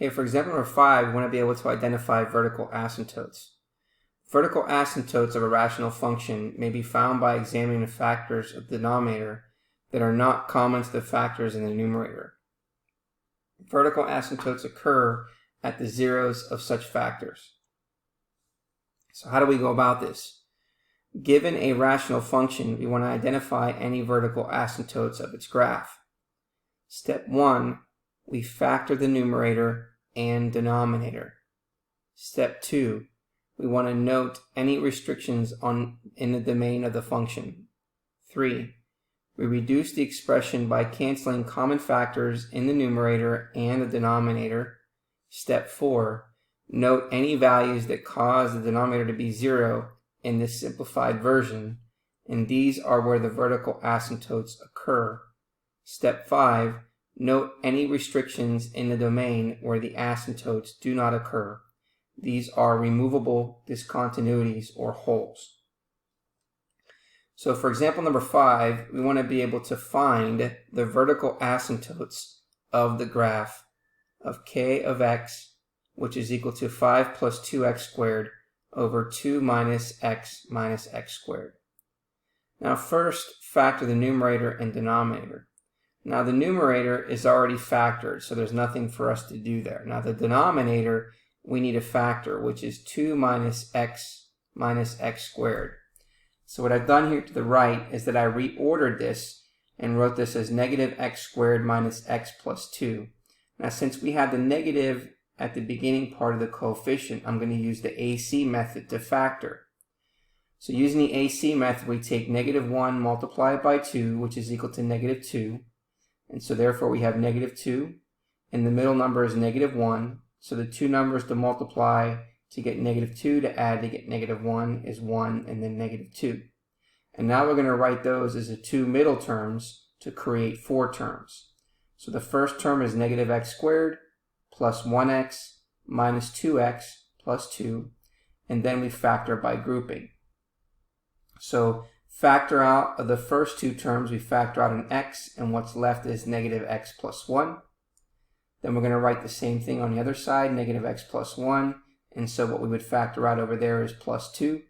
Okay, for example number 5, we want to be able to identify vertical asymptotes. Vertical asymptotes of a rational function may be found by examining the factors of the denominator that are not common to the factors in the numerator. Vertical asymptotes occur at the zeros of such factors. So how do we go about this? Given a rational function, we want to identify any vertical asymptotes of its graph. Step 1, we factor the numerator and denominator. Step 2, we want to note any restrictions in the domain of the function. 3, we reduce the expression by canceling common factors in the numerator and the denominator. Step 4, note any values that cause the denominator to be 0 in this simplified version, and these are where the vertical asymptotes occur. Step 5, note any restrictions in the domain where the asymptotes do not occur. These are removable discontinuities or holes. So for example number 5, we want to be able to find the vertical asymptotes of the graph of k of x, which is equal to 5 plus 2x squared over 2 minus x squared. Now first, factor the numerator and denominator. Now the numerator is already factored, so there's nothing for us to do there. Now the denominator, we need a factor, which is 2 minus x squared. So what I've done here to the right is that I reordered this and wrote this as negative x squared minus x plus 2. Now since we had the negative at the beginning part of the coefficient, I'm going to use the AC method to factor. So using the AC method, we take negative 1 multiplied by 2, which is equal to negative 2. And so therefore we have negative 2, and the middle number is negative 1. So the two numbers to multiply to get negative 2 to add to get negative 1 is 1 and then negative 2. And now we're going to write those as the two middle terms to create 4 terms. So the first term is negative x squared plus 1x minus 2x plus 2, and then we factor by grouping. So factor out of the first two terms, we factor out an x, and what's left is negative x plus 1. Then we're going to write the same thing on the other side, negative x plus 1, and so what we would factor out over there is plus 2.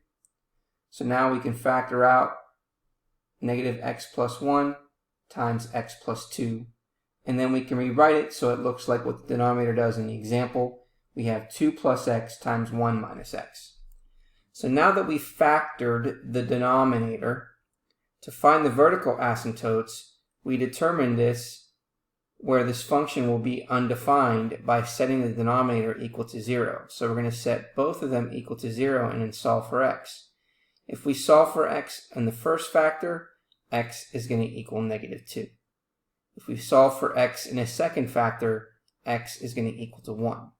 So now we can factor out negative x plus 1 times x plus 2, and then we can rewrite it so it looks like what the denominator does in the example. We have 2 plus x times 1 minus x. So now that we've factored the denominator, to find the vertical asymptotes, we determine this where this function will be undefined by setting the denominator equal to 0. So we're going to set both of them equal to 0 and then solve for x. If we solve for x in the first factor, x is going to equal negative 2. If we solve for x in a second factor, x is going to equal to 1.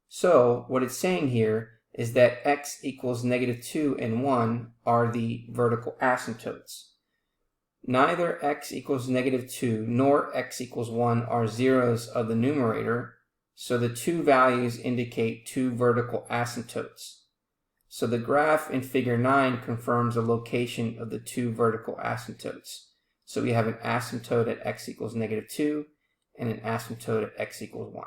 So what it's saying here is that x equals negative 2 and 1 are the vertical asymptotes. Neither x equals negative 2 nor x equals 1 are zeros of the numerator, so the two values indicate two vertical asymptotes. So the graph in figure 9 confirms the location of the two vertical asymptotes. So we have an asymptote at x equals negative 2 and an asymptote at x equals 1.